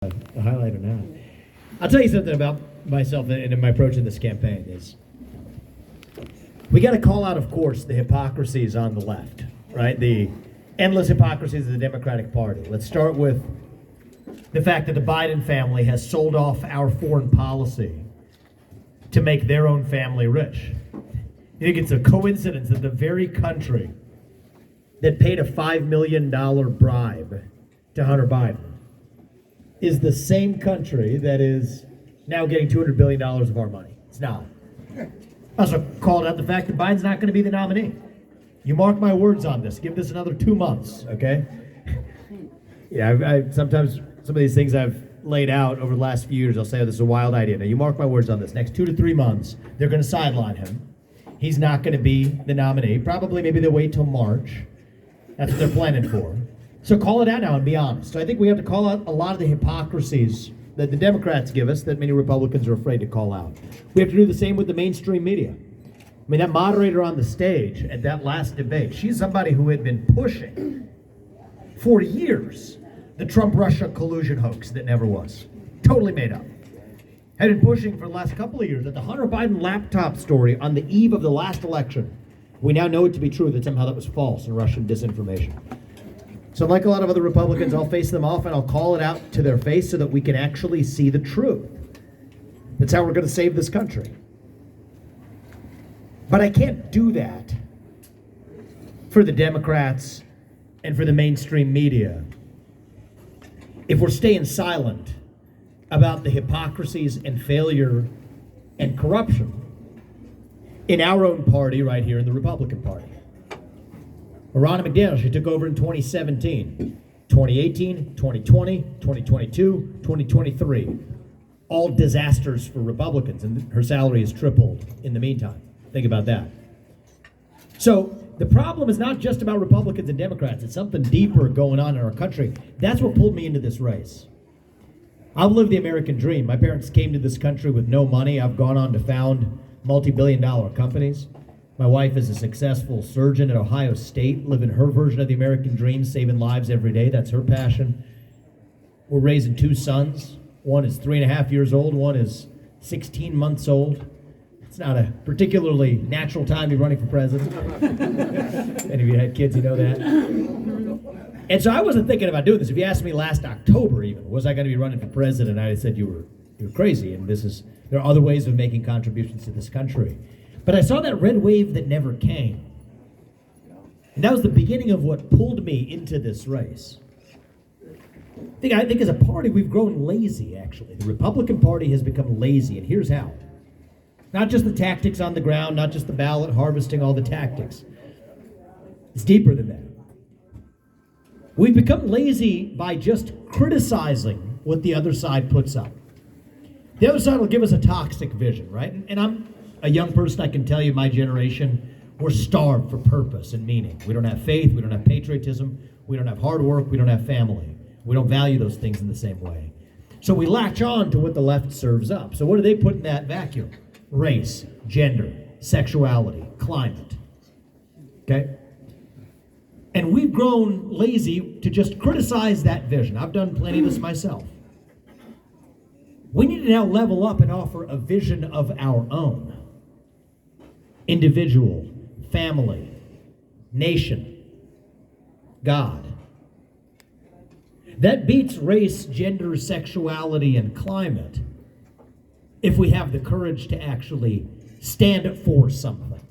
a highlighter now. I'll tell you something about myself and in my approach in this campaign is we got to call out, of course, the hypocrisies on the left, right? The endless hypocrisies of the Democratic Party. Let's start with the fact that the Biden family has sold off our foreign policy to make their own family rich. You think it's a coincidence that the very country that paid a $5 million bribe to Hunter Biden is the same country that is now getting $200 billion of our money? It's not. I also called out the fact that Biden's not going to be the nominee. You mark my words on this. Give this another 2 months, okay? Yeah, I sometimes some of these things I've laid out over the last few years, I'll say, oh, this is a wild idea. Now, you mark my words on this. Next 2 to 3 months, they're going to sideline him. He's not going to be the nominee. Probably maybe they'll wait till March. That's what they're planning for. So call it out now and be honest. So I think we have to call out a lot of the hypocrisies that the Democrats give us that many Republicans are afraid to call out. We have to do the same with the mainstream media. I mean, that moderator on the stage at that last debate, she's somebody who had been pushing for years the Trump-Russia collusion hoax that never was. Totally made up. Had been pushing for the last couple of years that the Hunter Biden laptop story on the eve of the last election, we now know it to be true, that somehow that was false and Russian disinformation. So like a lot of other Republicans, I'll face them off and I'll call it out to their face so that we can actually see the truth. That's how we're going to save this country. But I can't do that for the Democrats and for the mainstream media if we're staying silent about the hypocrisies and failure and corruption in our own party right here in the Republican Party. Ronna McDaniel, she took over in 2017, 2018, 2020, 2022, 2023. All disasters for Republicans, and her salary has tripled in the meantime. Think about that. So the problem is not just about Republicans and Democrats. It's something deeper going on in our country. That's what pulled me into this race. I've lived the American dream. My parents came to this country with no money. I've gone on to found multi-billion-dollar companies. My wife is a successful surgeon at Ohio State, living her version of the American dream, saving lives every day. That's her passion. We're raising 2 sons. One is 3.5 years old. One is 16 months old. It's not a particularly natural time to be running for president. Any of you had kids, you know that. And so I wasn't thinking about doing this. If you asked me last October even, was I going to be running for president, I'd have said you're crazy. And there are other ways of making contributions to this country. But I saw that red wave that never came. And that was the beginning of what pulled me into this race. I think as a party, we've grown lazy, actually. The Republican Party has become lazy, and here's how. Not just the tactics on the ground, not just the ballot harvesting, all the tactics. It's deeper than that. We've become lazy by just criticizing what the other side puts up. The other side will give us a toxic vision, right? And I'm a young person, I can tell you, my generation, we're starved for purpose and meaning. We don't have faith, we don't have patriotism, we don't have hard work, we don't have family. We don't value those things in the same way. So we latch on to what the left serves up. So what do they put in that vacuum? Race, gender, sexuality, climate. Okay? And we've grown lazy to just criticize that vision. I've done plenty of this myself. We need to now level up and offer a vision of our own. Individual, family, nation, God. That beats race, gender, sexuality, and climate if we have the courage to actually stand for something.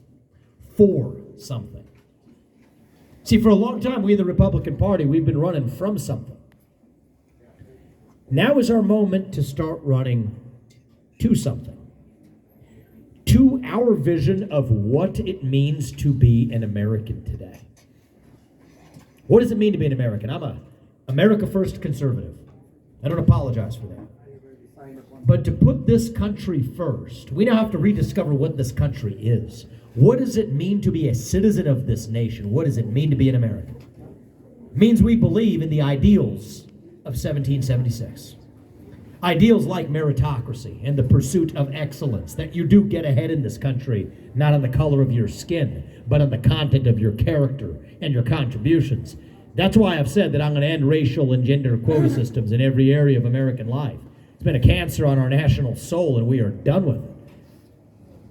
For something. See, for a long time, we, the Republican Party, we've been running from something. Now is our moment to start running to something. To our vision of what it means to be an American today. What does it mean to be an American? I'm a America First conservative. I don't apologize for that. But to put this country first, we now have to rediscover what this country is. What does it mean to be a citizen of this nation? What does it mean to be an American? It means we believe in the ideals of 1776. Ideals like meritocracy and the pursuit of excellence, that you do get ahead in this country, not on the color of your skin, but on the content of your character and your contributions. That's why I've said that I'm going to end racial and gender quota systems in every area of American life. It's been a cancer on our national soul, and we are done with it.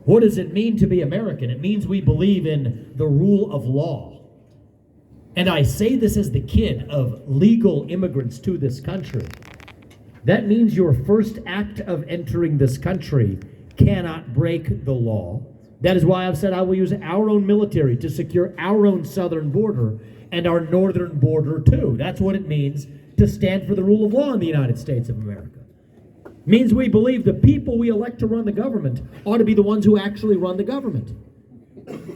What does it mean to be American? It means we believe in the rule of law. And I say this as the kid of legal immigrants to this country. That means your first act of entering this country cannot break the law. That is why I've said I will use our own military to secure our own southern border and our northern border too. That's what it means to stand for the rule of law in the United States of America. It means we believe the people we elect to run the government ought to be the ones who actually run the government.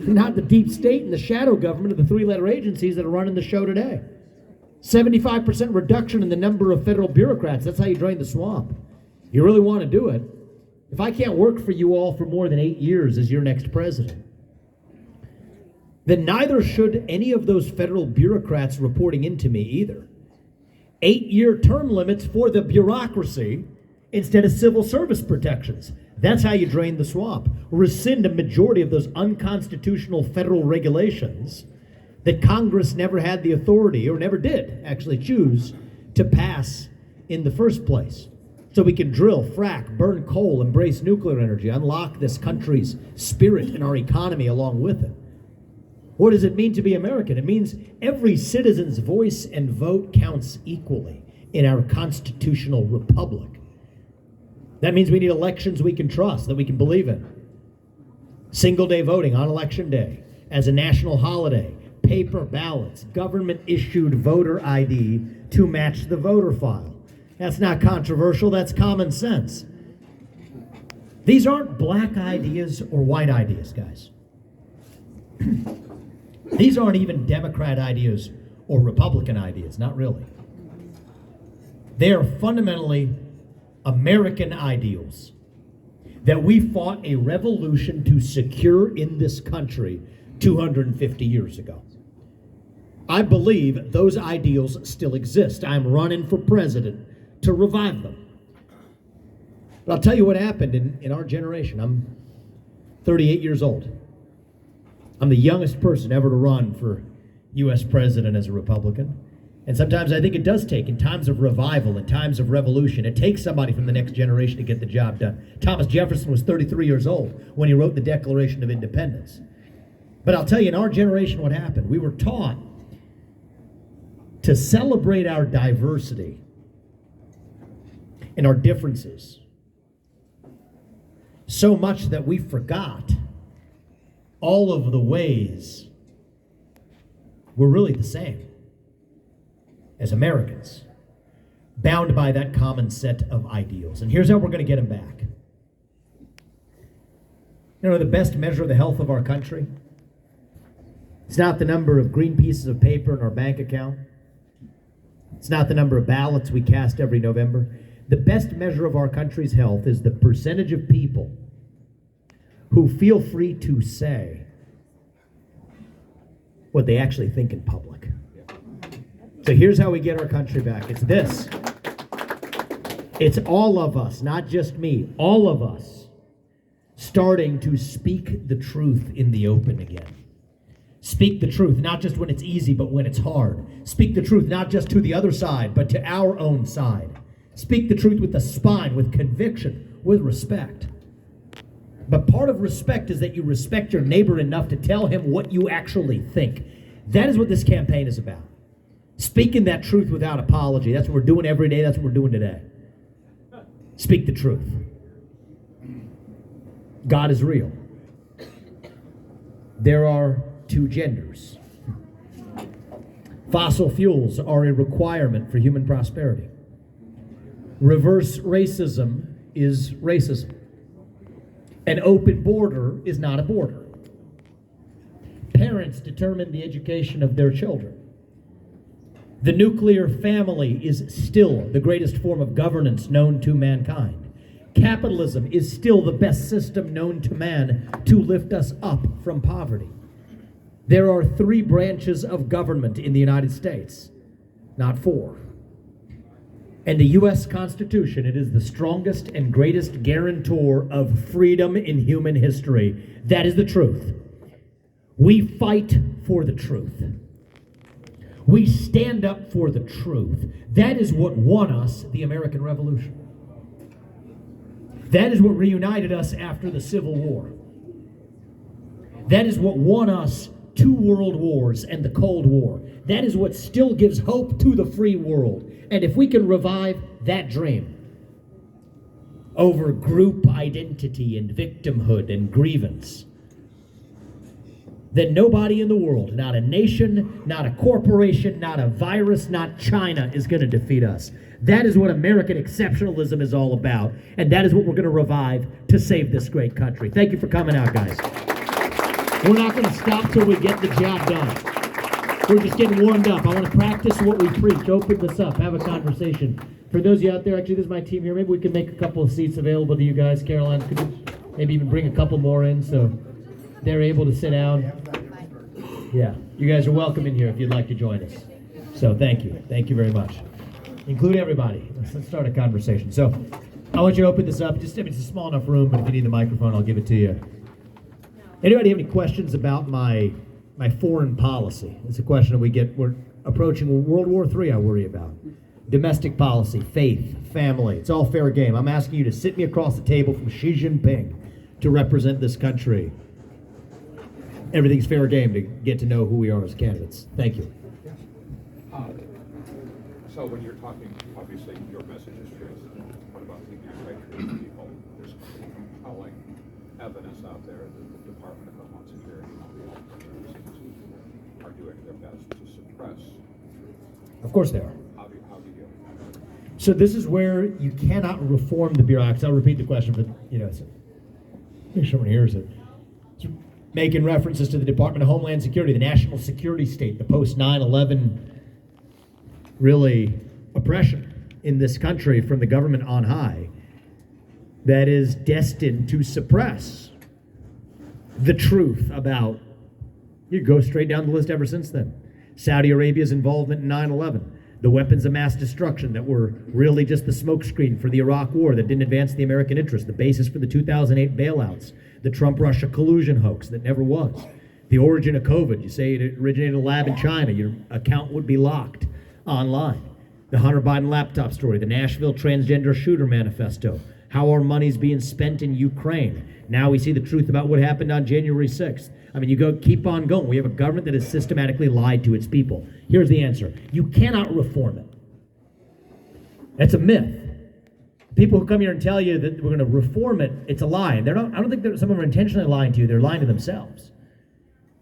Not the deep state and the shadow government of the three-letter agencies that are running the show today. 75% reduction in the number of federal bureaucrats. That's how you drain the swamp. You really want to do it. If I can't work for you all for more than 8 years as your next president, then neither should any of those federal bureaucrats reporting into me either. 8-year term limits for the bureaucracy instead of civil service protections. That's how you drain the swamp. Rescind a majority of those unconstitutional federal regulations that Congress never had the authority, or never did actually choose, to pass in the first place. So we can drill, frack, burn coal, embrace nuclear energy, unlock this country's spirit and our economy along with it. What does it mean to be American? It means every citizen's voice and vote counts equally in our constitutional republic. That means we need elections we can trust, that we can believe in. Single day voting on election day as a national holiday, paper ballots, government-issued voter ID to match the voter file. That's not controversial, that's common sense. These aren't black ideas or white ideas, guys. These aren't even Democrat ideas or Republican ideas, not really. They are fundamentally American ideals that we fought a revolution to secure in this country 250 years ago. I believe those ideals still exist. I'm running for president to revive them. But I'll tell you what happened in our generation. I'm 38 years old. I'm the youngest person ever to run for U.S. president as a Republican. And sometimes I think it does take, in times of revival, in times of revolution, it takes somebody from the next generation to get the job done. Thomas Jefferson was 33 years old when he wrote the Declaration of Independence. But I'll tell you, in our generation, what happened? We were taught to celebrate our diversity and our differences so much that we forgot all of the ways we're really the same as Americans, bound by that common set of ideals. And here's how we're going to get them back. You know, the best measure of the health of our country, it's not the number of green pieces of paper in our bank account. It's not the number of ballots we cast every November. The best measure of our country's health is the percentage of people who feel free to say what they actually think in public. So here's how we get our country back. It's this. It's all of us, not just me, all of us starting to speak the truth in the open again. Speak the truth, not just when it's easy, but when it's hard. Speak the truth, not just to the other side, but to our own side. Speak the truth with a spine, with conviction, with respect. But part of respect is that you respect your neighbor enough to tell him what you actually think. That is what this campaign is about. Speaking that truth without apology. That's what we're doing every day. That's what we're doing today. Speak the truth. God is real. There are two genders. Fossil fuels are a requirement for human prosperity. Reverse racism is racism. An open border is not a border. Parents determine the education of their children. The nuclear family is still the greatest form of governance known to mankind. Capitalism is still the best system known to man to lift us up from poverty. There are 3 branches of government in the United States, not 4. And the U.S. Constitution, it is the strongest and greatest guarantor of freedom in human history. That is the truth. We fight for the truth. We stand up for the truth. That is what won us the American Revolution. That is what reunited us after the Civil War. That is what won us 2 world wars and the Cold War. That is what still gives hope to the free world. And if we can revive that dream over group identity and victimhood and grievance, then nobody in the world, not a nation, not a corporation, not a virus, not China, is going to defeat us. That is what American exceptionalism is all about, and that is what we're going to revive to save this great country. Thank you for coming out, guys. We're not going to stop till we get the job done. We're just getting warmed up. I want to practice what we preach. Open this up. Have a conversation. For those of you out there, actually, this is my team here. Maybe we can make a couple of seats available to you guys. Caroline, could you maybe even bring a couple more in so they're able to sit down? Yeah, you guys are welcome in here if you'd like to join us. So thank you. Thank you very much. Include everybody. Let's start a conversation. So I want you to open this up. It's a small enough room, but if you need the microphone, I'll give it to you. Anybody have any questions about my foreign policy? It's a question that we get. We're approaching World War III, I worry about. Domestic policy, faith, family. It's all fair game. I'm asking you to sit me across the table from Xi Jinping to represent this country. Everything's fair game to get to know who we are as candidates. Thank you. So when you're talking, obviously your message is truth. What about the anti-truth people? There's compelling evidence out there that the Department of Homeland Security and all the other agencies are doing their best to suppress. Of course they are. How do you? So this is where you cannot reform the bureaucracy. I'll repeat the question, but make sure everyone hears it. Making references to the Department of Homeland Security, the national security state, the post 9/11 really oppression in this country from the government on high that is destined to suppress the truth about, you go straight down the list ever since then. Saudi Arabia's involvement in 9/11, the weapons of mass destruction that were really just the smokescreen for the Iraq war that didn't advance the American interest, the basis for the 2008 bailouts, the Trump-Russia collusion hoax that never was, the origin of COVID. You say it originated in a lab in China, your account would be locked online. The Hunter Biden laptop story, the Nashville transgender shooter manifesto, how our money's being spent in Ukraine. Now we see the truth about what happened on January 6th. I mean, keep on going. We have a government that has systematically lied to its people. Here's the answer. You cannot reform it. That's a myth. People who come here and tell you that we're going to reform it, it's a lie. I don't think that some of them are intentionally lying to you. They're lying to themselves.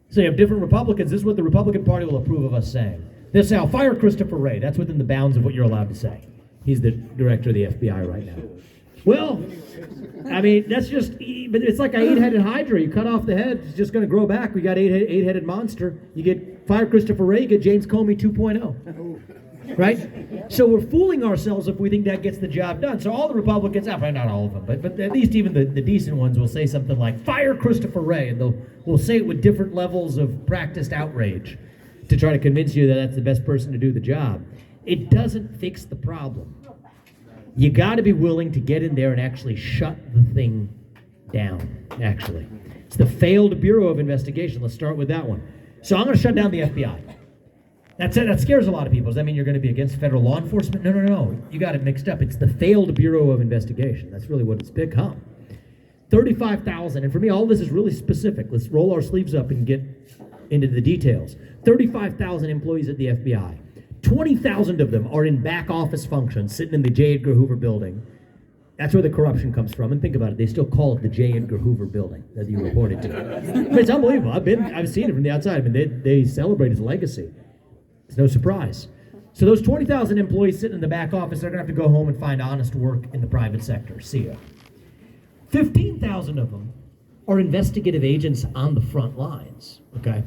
So you have different Republicans. This is what the Republican Party will approve of us saying. They'll say, I'll fire Christopher Wray. That's within the bounds of what you're allowed to say. He's the director of the FBI right now. Well, I mean, that's just, but it's like an 8-headed hydra. You cut off the head, it's just going to grow back. We got 8-headed monster. You get fire Christopher Wray, you get James Comey 2.0. Right? So we're fooling ourselves if we think that gets the job done. So all the Republicans, probably not all of them, but at least even the decent ones will say something like, fire Christopher Wray, and we'll say it with different levels of practiced outrage to try to convince you that that's the best person to do the job. It doesn't fix the problem. You got to be willing to get in there and actually shut the thing down, actually. It's the failed Bureau of Investigation. Let's start with that one. So I'm going to shut down the FBI. That scares a lot of people. Does that mean you're going to be against federal law enforcement? No. You got it mixed up. It's the failed Bureau of Investigation. That's really what it's become. 35,000, and for me, all this is really specific. Let's roll our sleeves up and get into the details. 35,000 employees at the FBI. 20,000 of them are in back office functions, sitting in the J. Edgar Hoover building. That's where the corruption comes from. And think about it, they still call it the J. Edgar Hoover building that you reported to. I mean, it's unbelievable. I've seen it from the outside. I mean, they celebrate his legacy. It's no surprise. So those 20,000 employees sitting in the back office, they're going to have to go home and find honest work in the private sector. See ya. 15,000 of them are investigative agents on the front lines. Okay,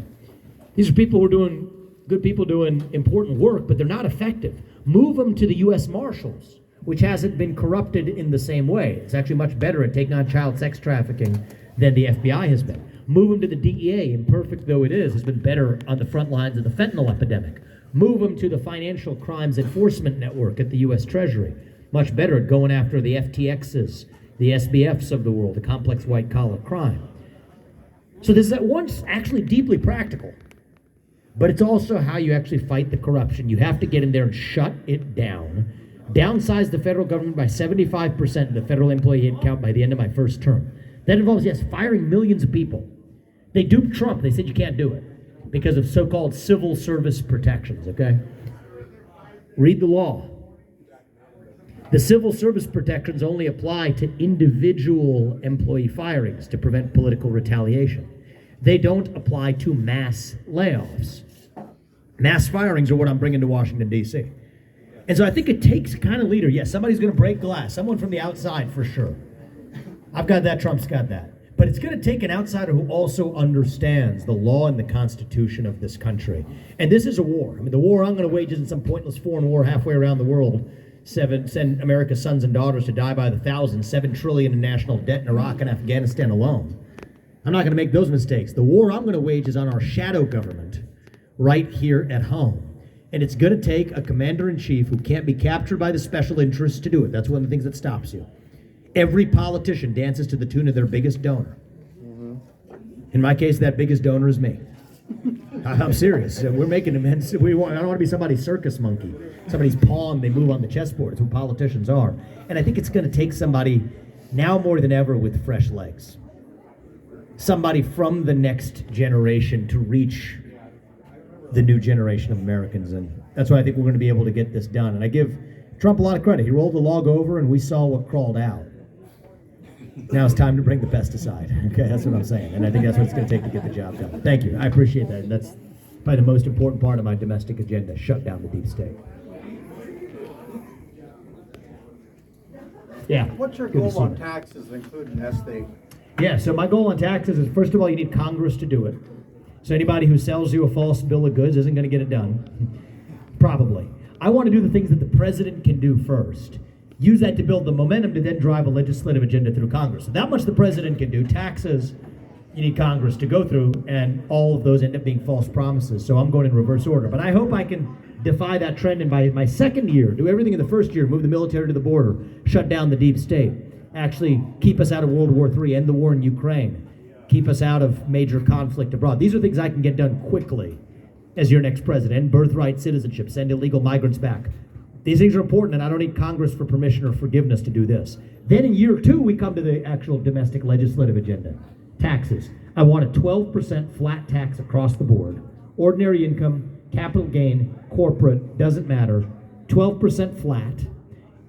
these are people who are doing good people doing important work, but they're not effective. Move them to the U.S. Marshals, which hasn't been corrupted in the same way. It's actually much better at taking on child sex trafficking than the FBI has been. Move them to the DEA, imperfect though it is, has been better on the front lines of the fentanyl epidemic. Move them to the Financial Crimes Enforcement Network at the U.S. Treasury, much better at going after the FTXs, the SBFs of the world, the complex white-collar crime. So this is at once actually deeply practical. but it's also how you actually fight the corruption. You have to get in there and shut it down. Downsize the federal government by 75% of the federal employee headcount by the end of my first term. That involves, yes, firing millions of people. They duped Trump. They said you can't do it because of so-called civil service protections, okay? Read the law. The civil service protections only apply to individual employee firings to prevent political retaliation. They don't apply to mass layoffs. Mass firings are what I'm bringing to Washington, D.C. And so I think it takes a kind of leader. Yes, somebody's going to break glass. Someone from the outside for sure. I've got that. Trump's got that. But it's going to take an outsider who also understands the law and the Constitution of this country. And this is a war. I mean, the war I'm going to wage isn't some pointless foreign war halfway around the world. Send America's sons and daughters to die by the thousands, $7 trillion in national debt in Iraq and Afghanistan alone. I'm not going to make those mistakes. The war I'm going to wage is on our shadow government right here at home. And it's going to take a commander-in-chief who can't be captured by the special interests to do it. That's one of the things that stops you. Every politician dances to the tune of their biggest donor. In my case, that biggest donor is me. I'm serious. We're making immense. I don't want to be somebody's circus monkey, somebody's pawn they move on the chessboard. It's what politicians are. And I think it's going to take somebody now more than ever with fresh legs. Somebody from the next generation to reach the new generation of Americans. And that's why I think we're going to be able to get this done. And I give Trump a lot of credit. He rolled the log over and we saw what crawled out. Now it's time to bring the pesticide. Okay, that's what I'm saying. And I think that's what it's going to take to get the job done. Thank you. I appreciate that. That's probably the most important part of my domestic agenda, shut down the deep state. Yeah. What's your goal on taxes, including estate? Yeah, so my goal on taxes is, first of all, you need Congress to do it. So anybody who sells you a false bill of goods isn't going to get it done. Probably. I want to do the things that the president can do first. Use that to build the momentum to then drive a legislative agenda through Congress. So that much the president can do. Taxes, you need Congress to go through, and all of those end up being false promises. So I'm going in reverse order. But I hope I can defy that trend, and by my second year, do everything in the first year, move the military to the border, shut down the deep state, actually keep us out of World War III, end the war in Ukraine, keep us out of major conflict abroad. These are things I can get done quickly as your next president. End birthright citizenship, send illegal migrants back. These things are important, and I don't need Congress for permission or forgiveness to do this. Then in year two, we come to the actual domestic legislative agenda. Taxes. I want a 12% flat tax across the board. Ordinary income, capital gain, corporate, doesn't matter. 12% flat.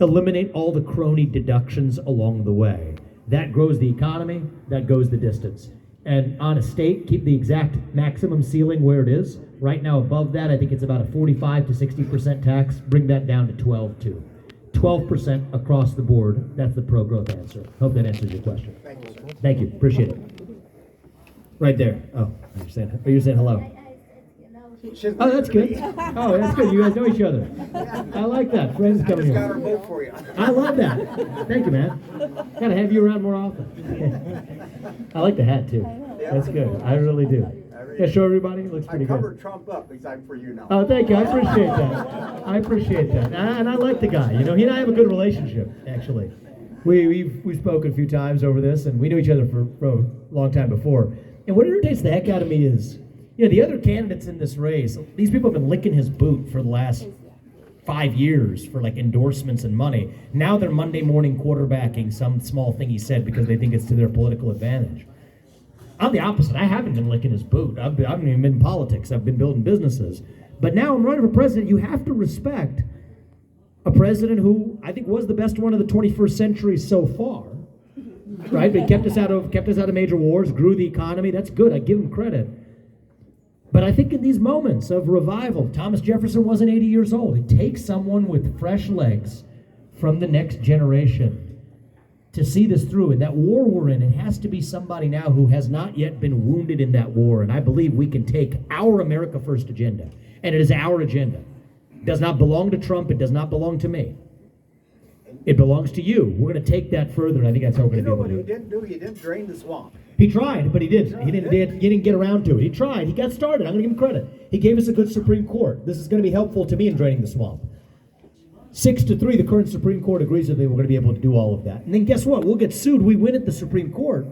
Eliminate all the crony deductions along the way. That grows the economy, that goes the distance. And on a state, keep the exact maximum ceiling where it is. Right now above that, I think it's about a 45 to 60% tax. Bring that down to 12 too. 12% across the board. That's the pro-growth answer. Hope that answers your question. Thank you, sir. Thank you, appreciate it. Right there. Oh, you're saying hello. Oh, that's good. Oh, that's good. You guys know each other. I like that. Friends I coming just got here. her vote for you. I love that. Thank you, man. Gotta have you around more often. I like the hat too. That's good. I really do. Yeah, show everybody. It looks pretty I covered good. Trump up because I'm for you now. Oh, thank you. I appreciate that. I appreciate that. And I like the guy. You know, he and I have a good relationship, actually. We've spoken a few times over this, and we knew each other for a long time before. And what irritates the heck out of me is, you know, the other candidates in this race, these people have been licking his boot for the last 5 years for like endorsements and money. Now they're Monday morning quarterbacking some small thing he said because they think it's to their political advantage. I'm the opposite. I haven't been licking his boot. I haven't even been in politics. I've been building businesses. But now I'm running for president. You have to respect a president who I think was the best one of the 21st century so far, right? But he kept us out of major wars, grew the economy. That's good. I give him credit. But I think in these moments of revival, Thomas Jefferson wasn't 80 years old. It takes someone with fresh legs from the next generation to see this through. And that war we're in, it has to be somebody now who has not yet been wounded in that war. And I believe we can take our America First agenda, and it is our agenda. It does not belong to Trump. It does not belong to me. It belongs to you. We're going to take that further, and I think that's how we're going to be able to do it. You know what he didn't do? He didn't drain the swamp. He tried, but he didn't. He didn't get around to it. He tried. He got started. I'm going to give him credit. He gave us a good Supreme Court. This is going to be helpful to me in draining the swamp. 6-3, the current Supreme Court agrees that they were going to be able to do all of that. And then guess what? We'll get sued. We win at the Supreme Court.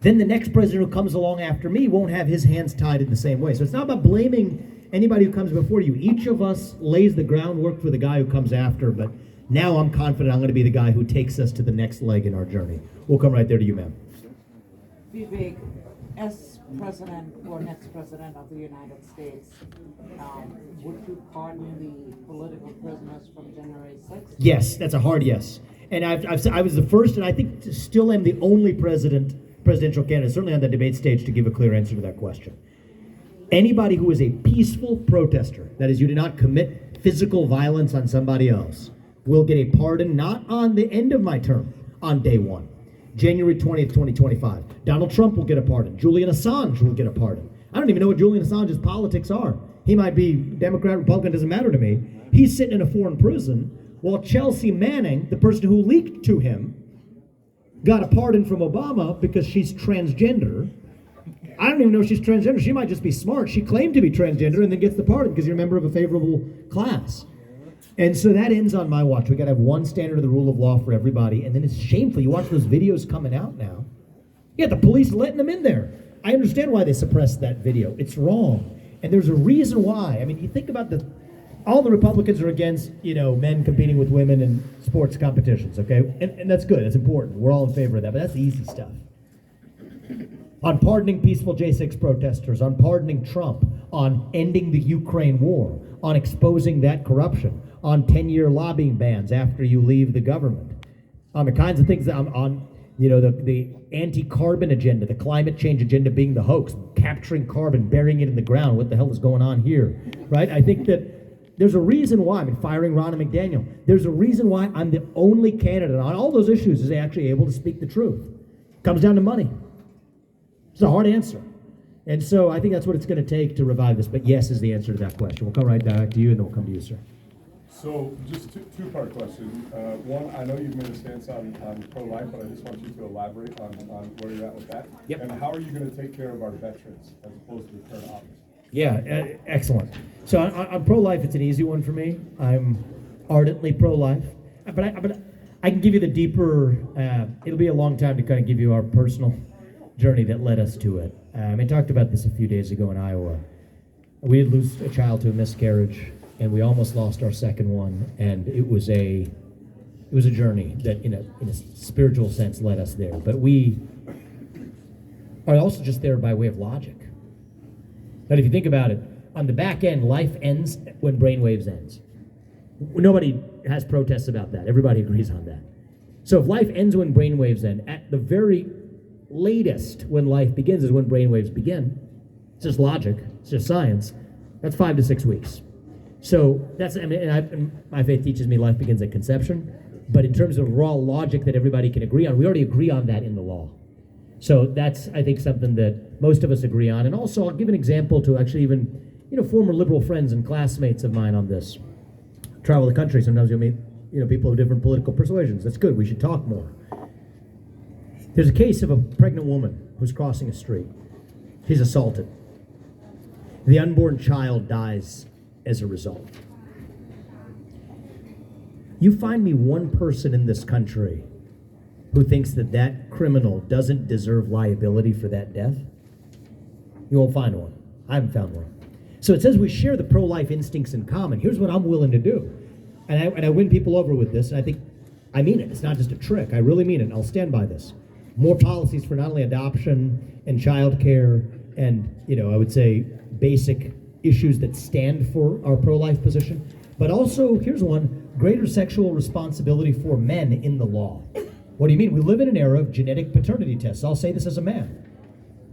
then the next president who comes along after me won't have his hands tied in the same way. So it's not about blaming anybody who comes before you. Each of us lays the groundwork for the guy who comes after, but now I'm confident I'm going to be the guy who takes us to the next leg in our journey. We'll come right there to you, ma'am. Vivek, as president or next president of the United States, would you pardon the political prisoners from January 6th? Yes, that's a hard yes. And I was the first, and I think still am the only presidential candidate, certainly on the debate stage, to give a clear answer to that question. Anybody who is a peaceful protester, that is, you do not commit physical violence on somebody else, will get a pardon not on the end of my term, on day one. January 20th, 2025. Donald Trump will get a pardon. Julian Assange will get a pardon. I don't even know what Julian Assange's politics are. He might be Democrat, Republican, doesn't matter to me. He's sitting in a foreign prison while Chelsea Manning, the person who leaked to him, got a pardon from Obama because she's transgender. I don't even know if she's transgender. She might just be smart. She claimed to be transgender and then gets the pardon because you're a member of a favorable class. And so that ends on my watch. We got to have one standard of the rule of law for everybody. And then it's shameful. You watch those videos coming out now. Yeah, the police letting them in there. I understand why they suppressed that video. It's wrong. And there's a reason why. I mean, you think about all the Republicans are against, men competing with women in sports competitions, okay? And that's good. That's important. We're all in favor of that. But that's the easy stuff. On pardoning peaceful J6 protesters, on pardoning Trump, on ending the Ukraine war, on exposing that corruption, on 10-year lobbying bans after you leave the government, on the kinds of things that the anti-carbon agenda, the climate change agenda being the hoax, capturing carbon, burying it in the ground. What the hell is going on here, right? I think that there's a reason why, firing Ronna McDaniel, there's a reason why I'm the only candidate on all those issues is actually able to speak the truth. Comes down to money. It's a hard answer. And so I think that's what it's going to take to revive this. But yes is the answer to that question. We'll come right back to you, and then we'll come to you, sir. So just two-part question. One, I know you've made a stance on pro-life, but I just want you to elaborate on where you're at with that. Yep. And how are you going to take care of our veterans as opposed to the current office? Yeah, excellent. So on pro-life, it's an easy one for me. I'm ardently pro-life. But I can give you the deeper, it'll be a long time to kind of give you our personal journey that led us to it. I talked about this a few days ago in Iowa. We had lost a child to a miscarriage, and we almost lost our second one, and it was a journey that in a spiritual sense led us there. But we are also just there by way of logic. But if you think about it, on the back end, life ends when brainwaves ends. Nobody has protests about that. Everybody agrees on that. So if life ends when brainwaves end, at the very latest when life begins is when brainwaves begin. It's just logic. It's just science. That's 5 to 6 weeks. So that's, my faith teaches me life begins at conception. But in terms of raw logic that everybody can agree on, we already agree on that in the law. So that's, I think, something that most of us agree on. And also, I'll give an example to actually even, former liberal friends and classmates of mine on this. Travel the country, sometimes you'll meet, people of different political persuasions. That's good. We should talk more. There's a case of a pregnant woman who's crossing a street. She's assaulted. The unborn child dies as a result. You find me one person in this country who thinks that criminal doesn't deserve liability for that death? You won't find one. I haven't found one. So it says we share the pro-life instincts in common. Here's what I'm willing to do. And I win people over with this, and I think I mean it. It's not just a trick. I really mean it, and I'll stand by this. More policies for not only adoption and child care and, I would say basic issues that stand for our pro-life position, but also, here's one, greater sexual responsibility for men in the law. What do you mean? We live in an era of genetic paternity tests. I'll say this as a man.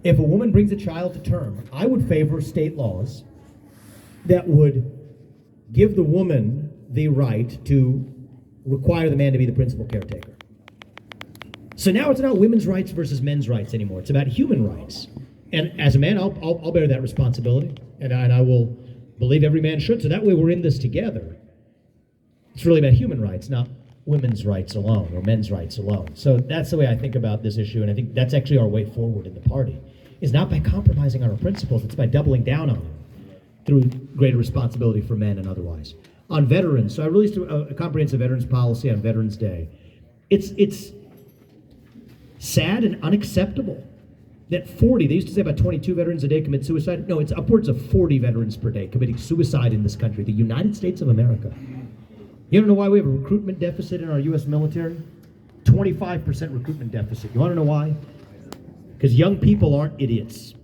If a woman brings a child to term, I would favor state laws that would give the woman the right to require the man to be the principal caretaker. So now it's not women's rights versus men's rights anymore. It's about human rights. And as a man, I'll bear that responsibility. And I will believe every man should. So that way we're in this together. It's really about human rights, not women's rights alone or men's rights alone. So that's the way I think about this issue. And I think that's actually our way forward in the party. Is not by compromising on our principles. It's by doubling down on them through greater responsibility for men and otherwise. On veterans, so I released a comprehensive veterans policy on Veterans Day. It's sad and unacceptable that 40, they used to say about 22 veterans a day commit suicide. No, it's upwards of 40 veterans per day committing suicide in this country, the United States of America. You don't know why we have a recruitment deficit in our U.S. military? 25% recruitment deficit. You want to know why? Because young people aren't idiots.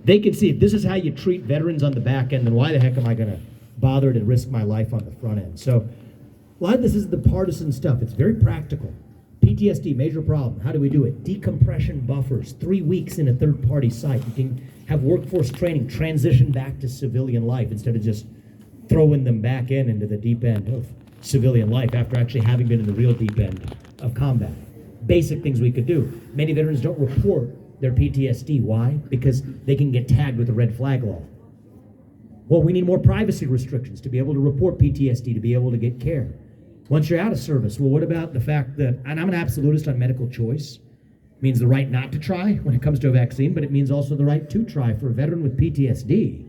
They can see if this is how you treat veterans on the back end, then why the heck am I going to bother to risk my life on the front end? So a lot of this is the partisan stuff. It's very practical. PTSD, major problem. How do we do it? Decompression buffers, 3 weeks in a third-party site. You can have workforce training, transition back to civilian life instead of just throwing them back into the deep end of civilian life after actually having been in the real deep end of combat. Basic things we could do. Many veterans don't report their PTSD. Why? Because they can get tagged with the red flag law. Well, we need more privacy restrictions to be able to report PTSD, to be able to get care. Once you're out of service, well, what about the fact that, and I'm an absolutist on medical choice, it means the right not to try when it comes to a vaccine, but it means also the right to try for a veteran with PTSD.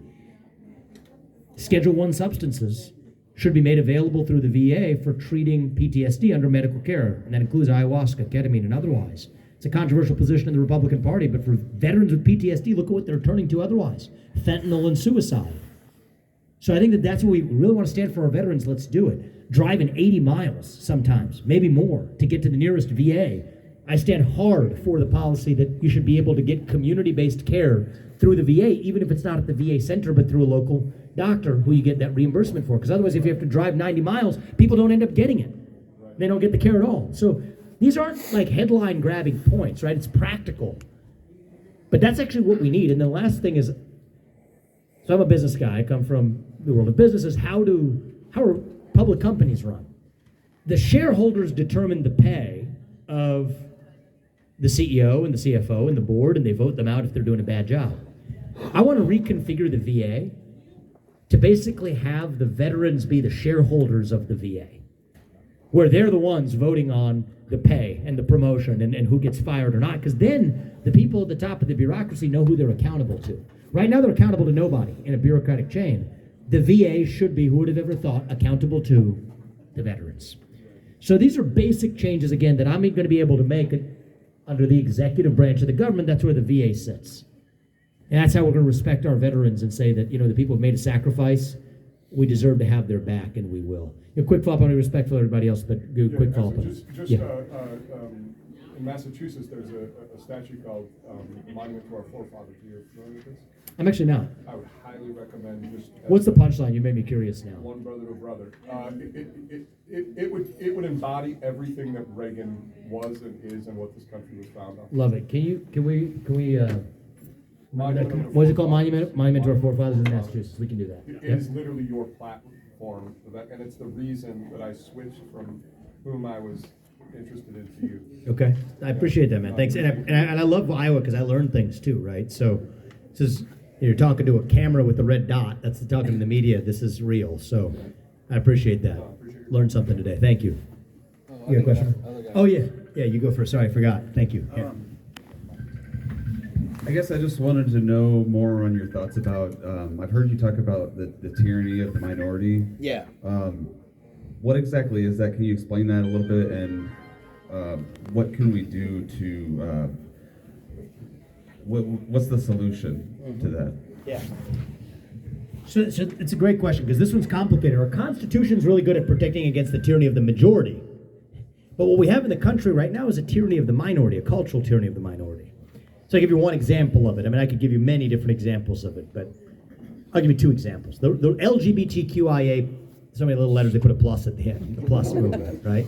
Schedule I substances should be made available through the VA for treating PTSD under medical care, and that includes ayahuasca, ketamine, and otherwise. It's a controversial position in the Republican Party, but for veterans with PTSD, look at what they're turning to otherwise. Fentanyl and suicide. So I think that that's what we really want to stand for our veterans. Let's do it. Driving 80 miles sometimes, maybe more, to get to the nearest VA. I stand hard for the policy that you should be able to get community-based care through the VA, even if it's not at the VA center, but through a local doctor who you get that reimbursement for. Because otherwise, if you have to drive 90 miles, people don't end up getting it. They don't get the care at all. So these aren't like headline-grabbing points, right? It's practical. But that's actually what we need. And the last thing is, so I'm a business guy. I come from the world of businesses. How are public companies run? The shareholders determine the pay of the CEO and the CFO and the board, and they vote them out if they're doing a bad job. I want to reconfigure the VA to basically have the veterans be the shareholders of the VA, where they're the ones voting on the pay and the promotion and who gets fired or not, because then the people at the top of the bureaucracy know who they're accountable to. Right now, they're accountable to nobody in a bureaucratic chain. The VA should be, who would have ever thought, accountable to the veterans. So these are basic changes, again, that I'm going to be able to make under the executive branch of the government. That's where the VA sits. And that's how we're going to respect our veterans and say that, the people have made a sacrifice, we deserve to have their back, and we will. Quick follow-up, I want to be respectful of everybody else, but quick follow-up. In Massachusetts, there's a statue called Monument to Our Forefathers. Are you familiar with this? I'm actually not. I would highly recommend just. What's the punchline? You made me curious now. One brother to brother. It would embody everything that Reagan was and is and what this country was founded on. Love it. Can we Monument what is it called? Monument to Our Forefathers in Massachusetts. We can do that. It is literally your platform for that, and it's the reason that I switched from whom I was interested in to you. Okay, I appreciate that, man. Thanks, and I love Iowa because I learn things too, right? So this is, you're talking to a camera with a red dot. That's talking to the media. This is real. So I appreciate that. Learned something today. Thank you. You got a question? Oh yeah, you go first. Sorry, I forgot. Thank you. Yeah. I guess I just wanted to know more on your thoughts about, I've heard you talk about the tyranny of the minority. Yeah. What exactly is that? Can you explain that a little bit? And what can we do to, what's the solution to that? Yeah. So it's a great question because this one's complicated. Our Constitution's really good at protecting against the tyranny of the majority. But what we have in the country right now is a tyranny of the minority, a cultural tyranny of the minority. So I'll give you one example of it. I mean, I could give you many different examples of it, but I'll give you two examples. The LGBTQIA, so many little letters, they put a plus at the end, the plus movement, right?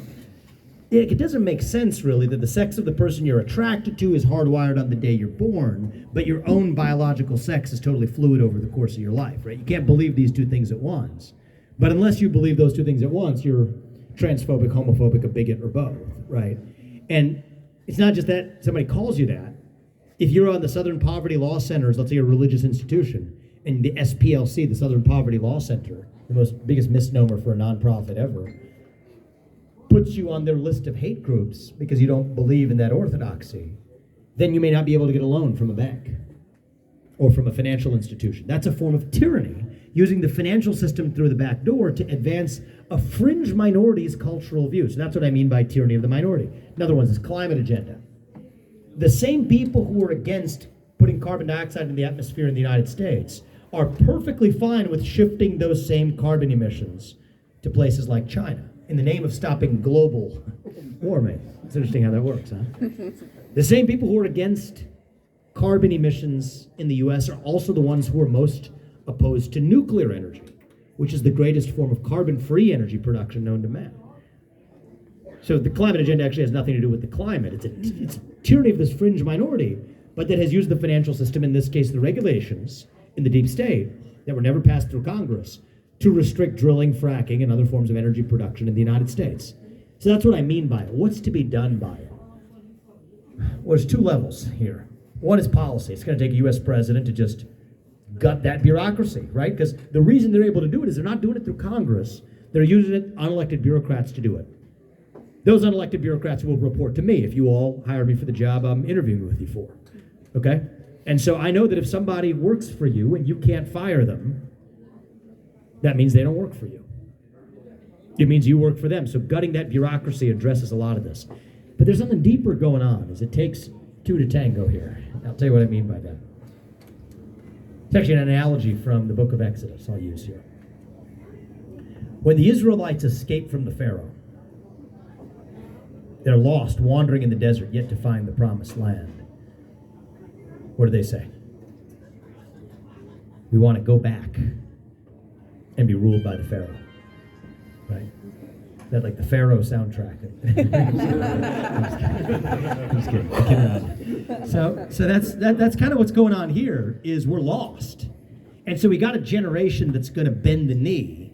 It doesn't make sense, really, that the sex of the person you're attracted to is hardwired on the day you're born, but your own biological sex is totally fluid over the course of your life, right? You can't believe these two things at once. But unless you believe those two things at once, you're transphobic, homophobic, a bigot, or both, right? And it's not just that somebody calls you that. If you're on the Southern Poverty Law Centers, let's say a religious institution, and the SPLC, the Southern Poverty Law Center, the biggest misnomer for a nonprofit ever, puts you on their list of hate groups because you don't believe in that orthodoxy, then you may not be able to get a loan from a bank or from a financial institution. That's a form of tyranny, using the financial system through the back door to advance a fringe minority's cultural view. So that's what I mean by tyranny of the minority. Another one is climate agenda. the same people who are against putting carbon dioxide in the atmosphere in the United States are perfectly fine with shifting those same carbon emissions to places like China in the name of stopping global warming. It's interesting how that works, huh? The same people who are against carbon emissions in the US are also the ones who are most opposed to nuclear energy, which is the greatest form of carbon-free energy production known to man. So the climate agenda actually has nothing to do with the climate. It's a tyranny of this fringe minority, but that has used the financial system, in this case the regulations in the deep state that were never passed through Congress, to restrict drilling, fracking, and other forms of energy production in the United States. So that's what I mean by it. What's to be done by it? Well, there's two levels here. One is policy. It's going to take a U.S. president to just gut that bureaucracy, right? Because the reason they're able to do it is they're not doing it through Congress. They're using it, unelected bureaucrats, to do it. Those unelected bureaucrats will report to me if you all hire me for the job I'm interviewing with you for, okay? And so I know that if somebody works for you and you can't fire them, that means they don't work for you. It means you work for them. So gutting that bureaucracy addresses a lot of this. But there's something deeper going on, is it takes two to tango here. I'll tell you what I mean by that. It's actually an analogy from the book of Exodus I'll use here. When the Israelites escape from the Pharaoh, they're lost, wandering in the desert, yet to find the promised land. What do they say? We want to go back and be ruled by the Pharaoh, right? That like the Pharaoh soundtrack. Just kidding. So that's kind of what's going on here. Is we're lost, and so we got a generation that's going to bend the knee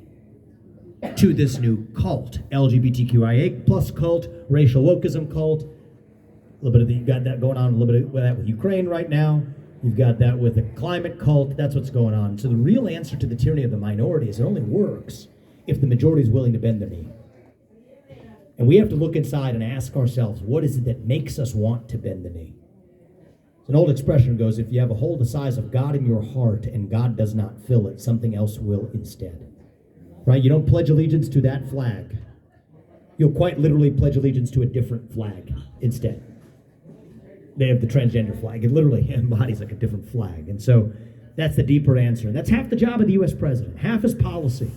to this new cult, LGBTQIA plus cult, racial wokeism cult. A little bit of you got that going on. A little bit of that with Ukraine right now. You've got that with the climate cult. That's what's going on. So the real answer to the tyranny of the minority is it only works if the majority is willing to bend the knee. And we have to look inside and ask ourselves, what is it that makes us want to bend the knee? An old expression goes, if you have a hole the size of God in your heart and God does not fill it, something else will instead. Right? You don't pledge allegiance to that flag. You'll quite literally pledge allegiance to a different flag instead. They have the transgender flag. It literally embodies like a different flag. And so that's the deeper answer. And that's half the job of the U.S. president. Half is policy.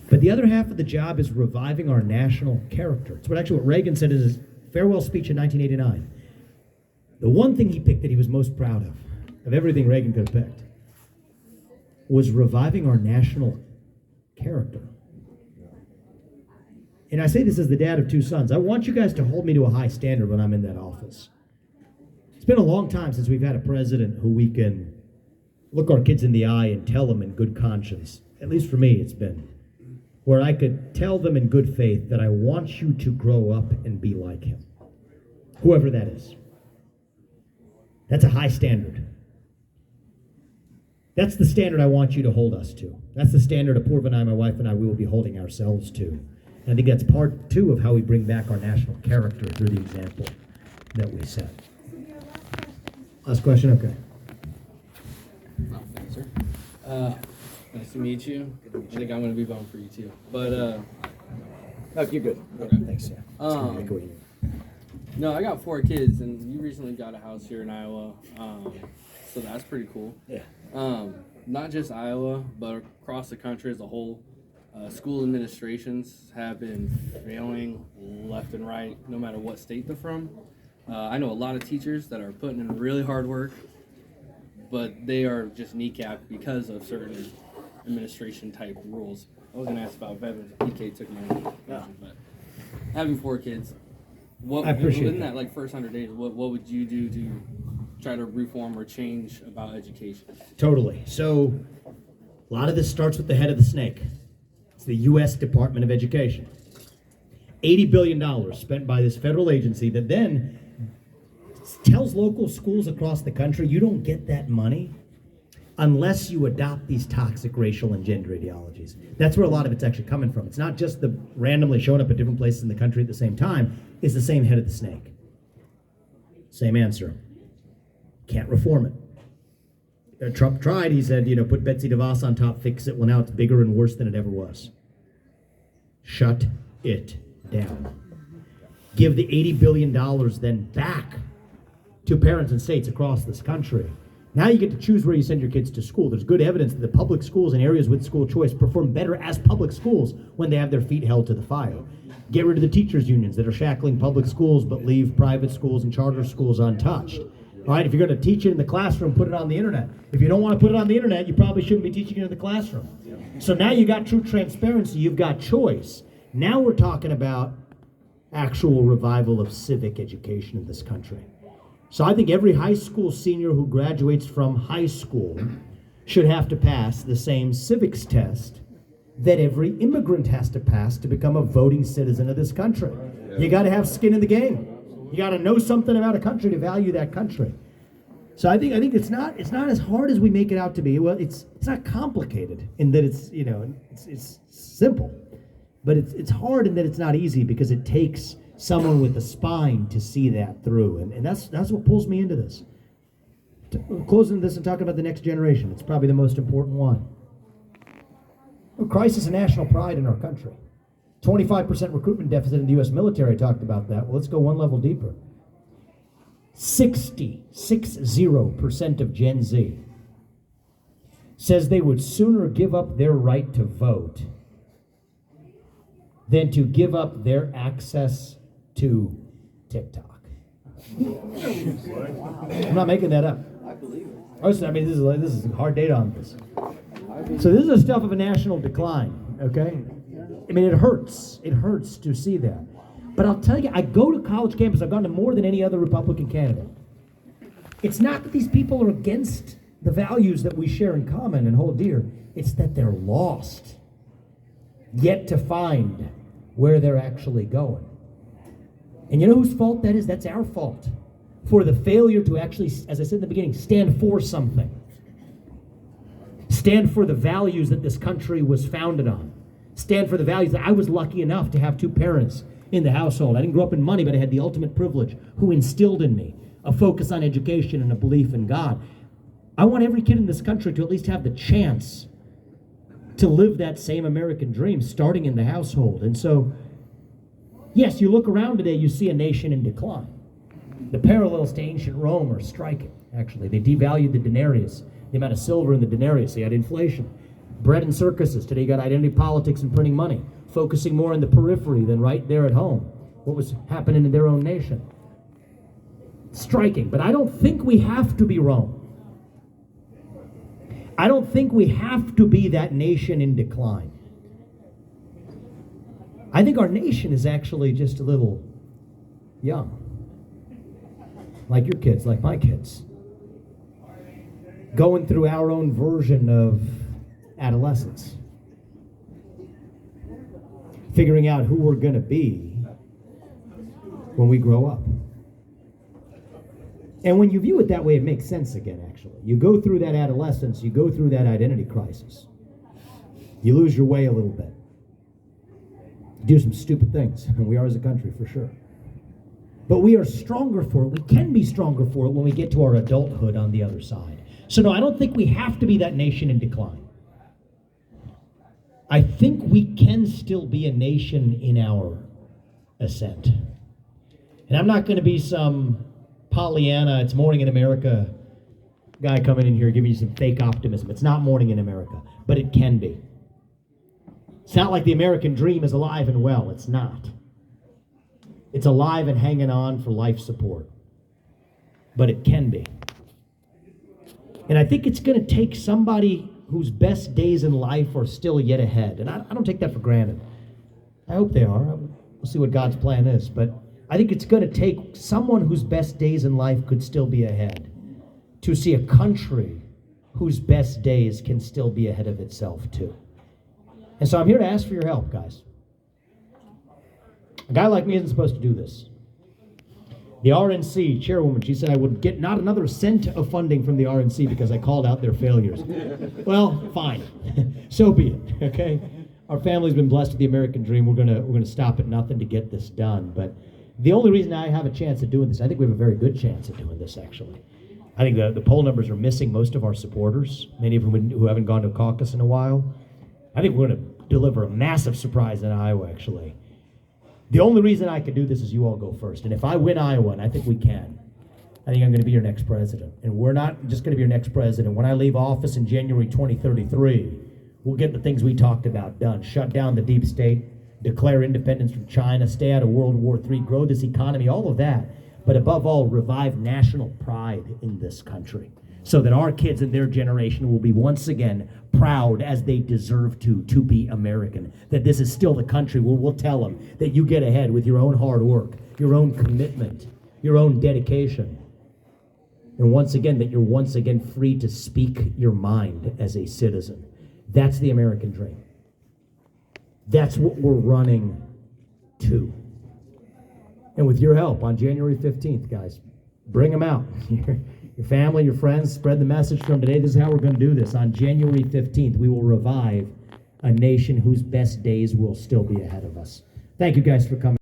But the other half of the job is reviving our national character. It's what Reagan said in his farewell speech in 1989. The one thing he picked that he was most proud of everything Reagan could have picked, was reviving our national character. And I say this as the dad of two sons. I want you guys to hold me to a high standard when I'm in that office. It's been a long time since we've had a president who we can look our kids in the eye and tell them in good conscience, at least for me it's been, where I could tell them in good faith that I want you to grow up and be like him, whoever that is. That's a high standard. That's the standard I want you to hold us to. That's the standard Apurva and I, my wife and I, we will be holding ourselves to. And I think that's part two of how we bring back our national character through the example that we set. Last question, okay. Oh, thanks, sir. Nice to meet you. I think I'm going to be bummed for you too. But, No, you're good. Okay. Thanks, yeah. No, I got 4 kids, and you recently got a house here in Iowa, so that's pretty cool. Yeah. Not just Iowa, but across the country as a whole, school administrations have been failing left and right, no matter what state they're from. I know a lot of teachers that are putting in really hard work, but they are just kneecapped because of certain administration type rules. I was going to ask about veterans. PK took my question, but having 4 kids, I appreciate within that like first 100 days, what would you do to try to reform or change about education? Totally. So a lot of this starts with the head of the snake. It's the U.S. Department of Education. $80 billion spent by this federal agency that then tells local schools across the country, you don't get that money unless you adopt these toxic racial and gender ideologies. That's where a lot of it's actually coming from. It's not just the randomly showing up at different places in the country at the same time. It's the same head of the snake. Same answer. Can't reform it. Trump tried. He said, put Betsy DeVos on top, fix it. Well, now it's bigger and worse than it ever was. Shut it down. Give the $80 billion then back to parents and states across this country. Now you get to choose where you send your kids to school. There's good evidence that the public schools in areas with school choice perform better as public schools when they have their feet held to the fire. Get rid of the teachers' unions that are shackling public schools but leave private schools and charter schools untouched. All right, if you're going to teach it in the classroom, put it on the internet. If you don't want to put it on the internet, you probably shouldn't be teaching it in the classroom. So now you got true transparency, you've got choice. Now we're talking about actual revival of civic education in this country. So I think every high school senior who graduates from high school should have to pass the same civics test that every immigrant has to pass to become a voting citizen of this country. You got to have skin in the game. You got to know something about a country to value that country. So I think it's not as hard as we make it out to be. Well, it's not complicated in that it's simple, but it's hard in that it's not easy because it takes someone with a spine to see that through, and that's what pulls me into this. Closing this and talking about the next generation, it's probably the most important one. A crisis of national pride in our country. 25% recruitment deficit in the U.S. military, I talked about that. Well, let's go one level deeper. 60% of Gen Z says they would sooner give up their right to vote than to give up their access to TikTok. I'm not making that up. I believe it. I mean, this is hard data on this. So this is the stuff of a national decline, okay? I mean, it hurts. It hurts to see that. But I'll tell you, I go to college campus. I've gone to more than any other Republican candidate. It's not that these people are against the values that we share in common and hold dear. It's that they're lost, yet to find where they're actually going. And you know whose fault that is? That's our fault. For the failure to actually, as I said in the beginning, stand for something. Stand for the values that this country was founded on. Stand for the values that I was lucky enough to have two parents in the household. I didn't grow up in money, but I had the ultimate privilege, who instilled in me a focus on education and a belief in God. I want every kid in this country to at least have the chance to live that same American dream, starting in the household. And so, yes, you look around today, you see a nation in decline. The parallels to ancient Rome are striking, actually. They devalued the denarius, the amount of silver in the denarius. You had inflation. Bread and circuses. Today you got identity politics and printing money, focusing more on the periphery than right there at home, what was happening in their own nation. Striking, but I don't think we have to be Rome. I don't think we have to be that nation in decline. I think our nation is actually just a little young. Like your kids, like my kids. Going through our own version of adolescence. Figuring out who we're going to be when we grow up. And when you view it that way, it makes sense again, actually. You go through that adolescence, you go through that identity crisis. You lose your way a little bit. You do some stupid things, and we are as a country, for sure. But we are stronger for it. We can be stronger for it when we get to our adulthood on the other side. So no, I don't think we have to be that nation in decline. I think we can still be a nation in our ascent. And I'm not going to be some Pollyanna, it's morning in America guy coming in here giving you some fake optimism. It's not morning in America, but it can be. It's not like the American dream is alive and well. It's not. It's alive and hanging on for life support. But it can be. And I think it's going to take somebody whose best days in life are still yet ahead. And I don't take that for granted. I hope they are. We'll see what God's plan is. But I think it's going to take someone whose best days in life could still be ahead to see a country whose best days can still be ahead of itself too. And so I'm here to ask for your help, guys. A guy like me isn't supposed to do this. The RNC chairwoman, she said I would get not another cent of funding from the RNC because I called out their failures. Well, fine. So be it, okay? Our family's been blessed with the American dream. We're gonna stop at nothing to get this done. But the only reason I have a chance at doing this, I think we have a very good chance at doing this, actually. I think the poll numbers are missing most of our supporters, many of them who haven't gone to a caucus in a while. I think we're going to deliver a massive surprise in Iowa, actually. The only reason I can do this is you all go first. And if I win Iowa, and I think we can, I think I'm going to be your next president. And we're not just going to be your next president. When I leave office in January 2033, we'll get the things we talked about done. Shut down the deep state, declare independence from China, stay out of World War III, grow this economy, all of that. But above all, revive national pride in this country so that our kids and their generation will be once again proud, as they deserve to be American. That this is still the country where we'll tell them that you get ahead with your own hard work, your own commitment, your own dedication. And once again, that you're once again free to speak your mind as a citizen. That's the American dream. That's what we're running to. And with your help on January 15th, guys, bring them out. Your family, your friends, spread the message from today. This is how we're going to do this. On January 15th, we will revive a nation whose best days will still be ahead of us. Thank you guys for coming.